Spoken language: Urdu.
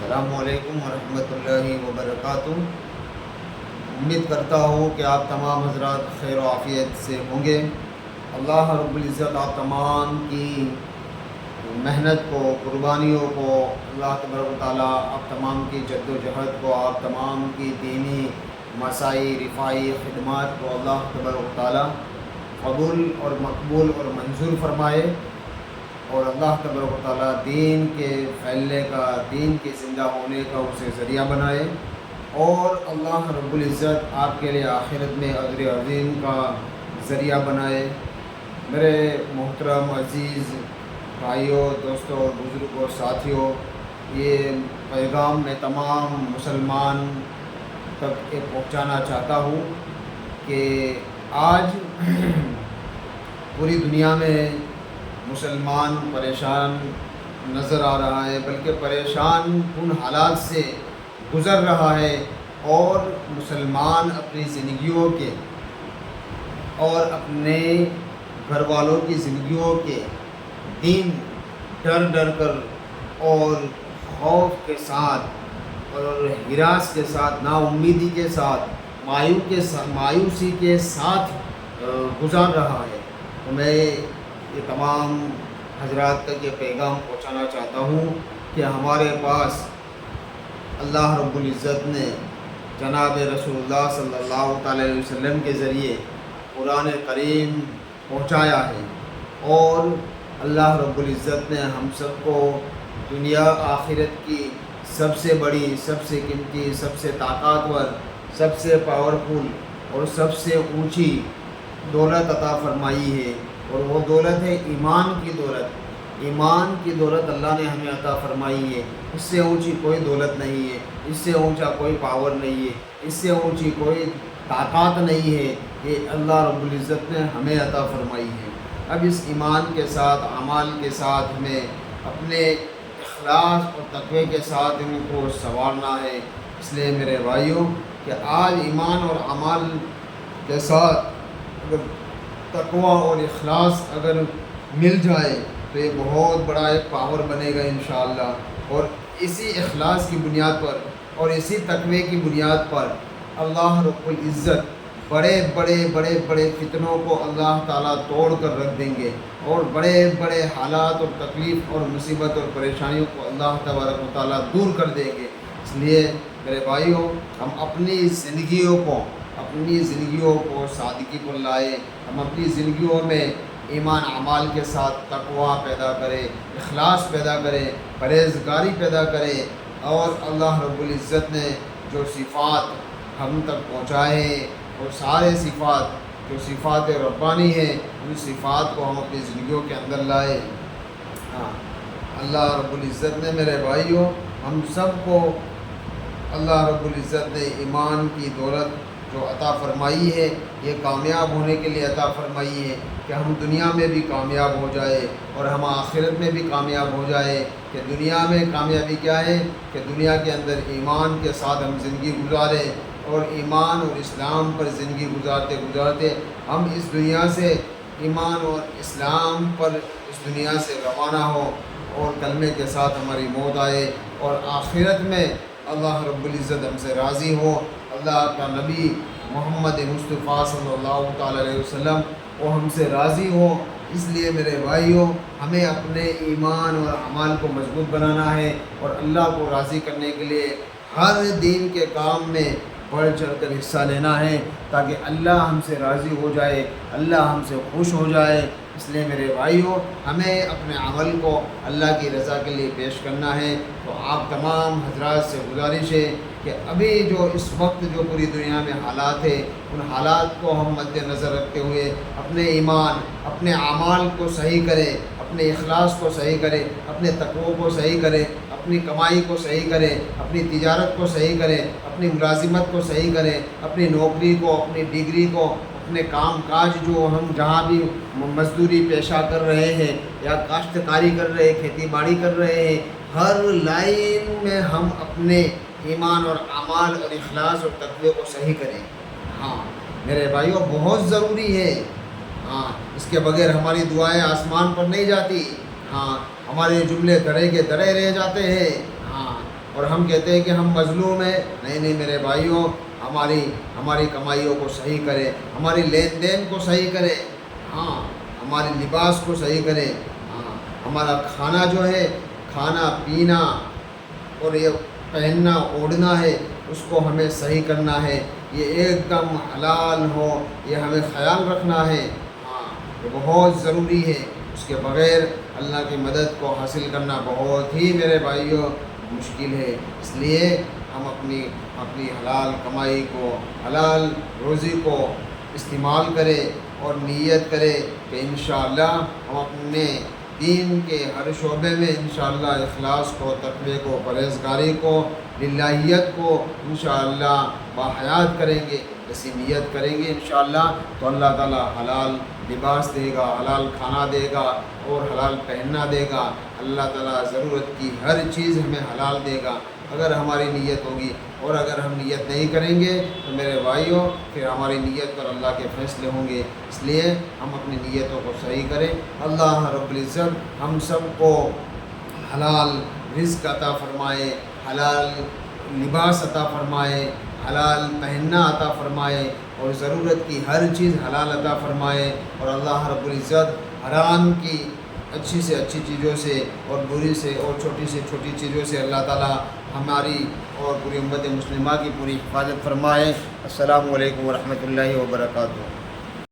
السلام علیکم ورحمۃ اللہ وبرکاتہ۔ امید کرتا ہوں کہ آپ تمام حضرات خیر و عافیت سے ہوں گے۔ اللہ رب العزت آپ تمام کی محنت کو، قربانیوں کو، اللہ تبارک و تعالیٰ آپ تمام کی جد و جہد کو، آپ تمام کی دینی مسائی رفاعی خدمات کو اللہ تبارک و تعالیٰ قبول اور مقبول اور منظور فرمائے، اور اللہ تبارک و تعالیٰ دین کے پھیلنے کا، دین کے زندہ ہونے کا اسے ذریعہ بنائے، اور اللہ رب العزت آپ کے لیے آخرت میں اجر عظیم کا ذریعہ بنائے۔ میرے محترم عزیز بھائیوں، دوستوں اور بزرگوں اور ساتھیوں، یہ پیغام میں تمام مسلمان تک یہ پہنچانا چاہتا ہوں کہ آج پوری دنیا میں مسلمان پریشان نظر آ رہا ہے، بلکہ پریشان کن حالات سے گزر رہا ہے، اور مسلمان اپنی زندگیوں کے اور اپنے گھر والوں کی زندگیوں کے دین ڈر ڈر کر اور خوف کے ساتھ اور ہراس کے ساتھ، نا امیدی کے ساتھ، مایوسی کے ساتھ گزار رہا ہے۔ تو میں یہ تمام حضرات تک یہ پیغام پہنچانا چاہتا ہوں کہ ہمارے پاس اللہ رب العزت نے جناب رسول اللہ صلی اللہ تعالی علیہ وسلم کے ذریعے قرآن کریم پہنچایا ہے، اور اللہ رب العزت نے ہم سب کو دنیا آخرت کی سب سے بڑی، سب سے قیمتی، سب سے طاقتور، سب سے پاورفل اور سب سے اونچی دولت عطا فرمائی ہے، اور وہ دولت ہے ایمان کی دولت۔ ایمان کی دولت اللہ نے ہمیں عطا فرمائی ہے۔ اس سے اونچی کوئی دولت نہیں ہے، اس سے اونچا کوئی پاور نہیں ہے، اس سے اونچی کوئی طاقت نہیں ہے، یہ اللہ رب العزت نے ہمیں عطا فرمائی ہے۔ اب اس ایمان کے ساتھ، اعمال کے ساتھ ہمیں اپنے اخلاص اور تقوی کے ساتھ ان کو سنوارنا ہے۔ اس لیے میرے بھائیوں کہ آج ایمان اور اعمال کے ساتھ اگر تقوی اور اخلاص اگر مل جائے تو یہ بہت بڑا ایک پاور بنے گا انشاءاللہ، اور اسی اخلاص کی بنیاد پر اور اسی تقوی کی بنیاد پر اللہ رب العزت بڑے بڑے بڑے بڑے فتنوں کو اللہ تعالیٰ توڑ کر رکھ دیں گے، اور بڑے بڑے حالات اور تکلیف اور مصیبت اور پریشانیوں کو اللہ تبارک و تعالیٰ دور کر دیں گے۔ اس لیے میرے بھائیوں، ہم اپنی زندگیوں کو سادگی پر لائے، ہم اپنی زندگیوں میں ایمان اعمال کے ساتھ تقوی پیدا کریں، اخلاص پیدا کریں، پرہیزگاری پیدا کریں، اور اللہ رب العزت نے جو صفات ہم تک پہنچائے ہیں، اور سارے صفات جو صفات ربانی ہیں، ان صفات کو ہم اپنی زندگیوں کے اندر لائے۔ اللہ رب العزت نے میرے بھائیوں ہم سب کو، اللہ رب العزت نے ایمان کی دولت جو عطا فرمائی ہے، یہ کامیاب ہونے کے لیے عطا فرمائی ہے کہ ہم دنیا میں بھی کامیاب ہو جائے اور ہم آخرت میں بھی کامیاب ہو جائے۔ کہ دنیا میں کامیابی کیا ہے کہ دنیا کے اندر ایمان کے ساتھ ہم زندگی گزاریں، اور ایمان اور اسلام پر زندگی گزارتے گزارتے ہم اس دنیا سے ایمان اور اسلام پر اس دنیا سے روانہ ہو، اور کلمے کے ساتھ ہماری موت آئے، اور آخرت میں اللہ رب العزت ہم سے راضی ہو، اللہ کا نبی محمد مصطفیٰ صلی اللہ تعالی علیہ وسلم وہ ہم سے راضی ہو۔ اس لیے میرے بھائیوں ہمیں اپنے ایمان اور اعمال کو مضبوط بنانا ہے، اور اللہ کو راضی کرنے کے لیے ہر دین کے کام میں بڑھ چڑھ کر حصہ لینا ہے، تاکہ اللہ ہم سے راضی ہو جائے، اللہ ہم سے خوش ہو جائے۔ اس لیے میرے بھائیوں ہمیں اپنے عمل کو اللہ کی رضا کے لیے پیش کرنا ہے۔ تو آپ تمام حضرات سے گزارش ہے کہ ابھی جو اس وقت جو پوری دنیا میں حالات ہیں، ان حالات کو ہم مد نظر رکھتے ہوئے اپنے ایمان، اپنے اعمال کو صحیح کریں، اپنے اخلاص کو صحیح کریں، اپنے تقوی کو صحیح کریں، اپنی کمائی کو صحیح کریں، اپنی تجارت کو صحیح کریں، اپنی ملازمت کو صحیح کریں، اپنی نوکری کو، اپنی ڈگری کو، اپنے کام کاج جو ہم جہاں بھی مزدوری پیشہ کر رہے ہیں یا کاشتکاری کر رہے ہیں، کھیتی باڑی کر رہے ہیں، ہر لائن میں ہم اپنے ایمان اور اعمال اور اخلاص اور تقوی کو صحیح کریں۔ میرے بھائیوں بہت ضروری ہے۔ اس کے بغیر ہماری دعائیں آسمان پر نہیں جاتی۔ ہمارے جملے درے کے درے رہ جاتے ہیں۔ اور ہم کہتے ہیں کہ ہم مظلوم ہیں. نہیں نہیں میرے بھائیوں، ہماری کمائیوں کو صحیح کرے، ہماری لین دین کو صحیح کرے، ہاں ہمارے لباس کو صحیح کرے، ہاں ہمارا کھانا جو ہے، کھانا پینا اور یہ پہننا اوڑھنا ہے، اس کو ہمیں صحیح کرنا ہے، یہ ایک دم حلال ہو، یہ ہمیں خیال رکھنا ہے. ہاں یہ بہت ضروری ہے. اس کے بغیر اللہ کی مدد کو حاصل کرنا بہت ہی میرے بھائیوں مشکل ہے. اس لیے ہم اپنی حلال کمائی کو، حلال روزی کو استعمال کریں اور نیت کرے کہ انشاءاللہ ہم اپنے دین کے ہر شعبے میں انشاءاللہ اخلاص کو، تقوی کو، پرہیزگاری کو، للہیت کو انشاءاللہ باحیات کریں گے. ایسی نیت کریں گے انشاءاللہ تو اللہ تعالیٰ حلال لباس دے گا، حلال کھانا دے گا اور حلال پہننا دے گا. اللہ تعالیٰ ضرورت کی ہر چیز ہمیں حلال دے گا اگر ہماری نیت ہوگی. اور اگر ہم نیت نہیں کریں گے تو میرے بھائیوں پھر ہماری نیت پر اللہ کے فیصلے ہوں گے. اس لیے ہم اپنی نیتوں کو صحیح کریں. اللہ رب العزت ہم سب کو حلال رزق عطا فرمائے، حلال لباس عطا فرمائے، حلال پہننا عطا فرمائے اور ضرورت کی ہر چیز حلال عطا فرمائے. اور اللہ رب العزت حرام کی اچھی سے اچھی چیزوں سے اور بری سے اور چھوٹی سے چھوٹی چیزوں سے اللہ تعالیٰ ہماری اور پوری امت مسلمہ کی پوری حفاظت فرمائے. السلام علیکم ورحمۃ اللہ وبرکاتہ.